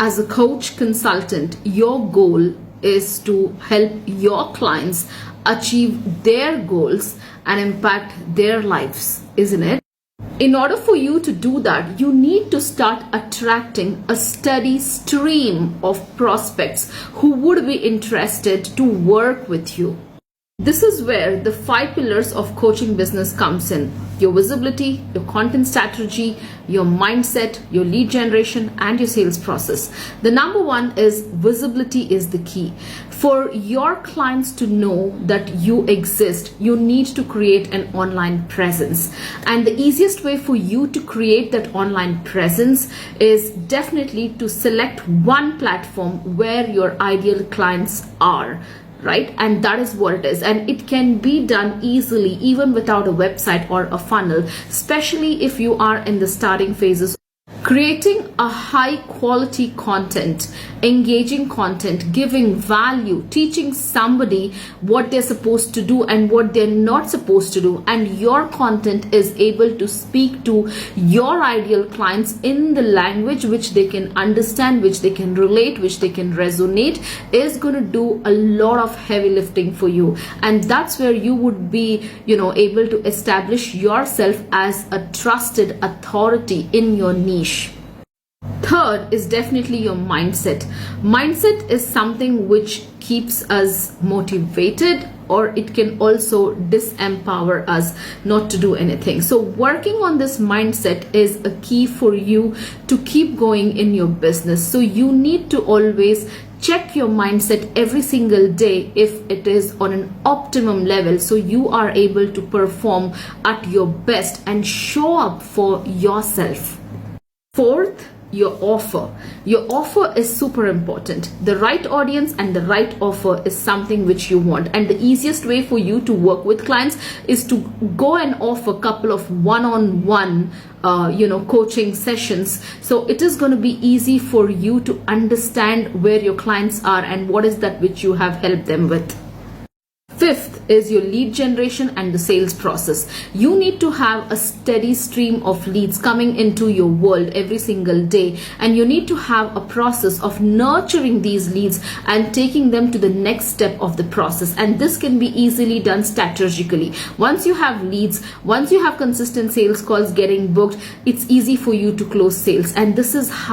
As a coach consultant, your goal is to help your clients achieve their goals and impact their lives, isn't it? In order for you to do that, you need to start attracting a steady stream of prospects who would be interested to work with you. This is where the 5 pillars of coaching business comes in. Your visibility, your content strategy, your mindset, your lead generation, and your sales process. The number 1 is visibility is the key. For your clients to know that you exist, you need to create an online presence. And the easiest way for you to create that online presence is definitely to select one platform where your ideal clients are. Right? And that is what it is. And it can be done easily even without a website or a funnel, especially if you are in the starting phases. Creating a high quality content, engaging content, giving value, teaching somebody what they're supposed to do and what they're not supposed to do, and your content is able to speak to your ideal clients in the language which they can understand, which they can relate, which they can resonate, is going to do a lot of heavy lifting for you. And that's where you would be, able to establish yourself as a trusted authority in your niche. Third is definitely your mindset. Mindset is something which keeps us motivated, or it can also disempower us not to do anything. So working on this mindset is a key for you to keep going in your business. So you need to always check your mindset every single day if it is on an optimum level, so you are able to perform at your best and show up for yourself. Fourth, your offer. Your offer is super important. The right audience and the right offer is something which you want. And the easiest way for you to work with clients is to go and offer a couple of one-on-one coaching sessions. So it is going to be easy for you to understand where your clients are and what is that which you have helped them with. Fifth is your lead generation and the sales process. You need to have a steady stream of leads coming into your world every single day, and you need to have a process of nurturing these leads and taking them to the next step of the process. And this can be easily done strategically. Once you have leads, once you have consistent sales calls getting booked, it's easy for you to close sales. And this is how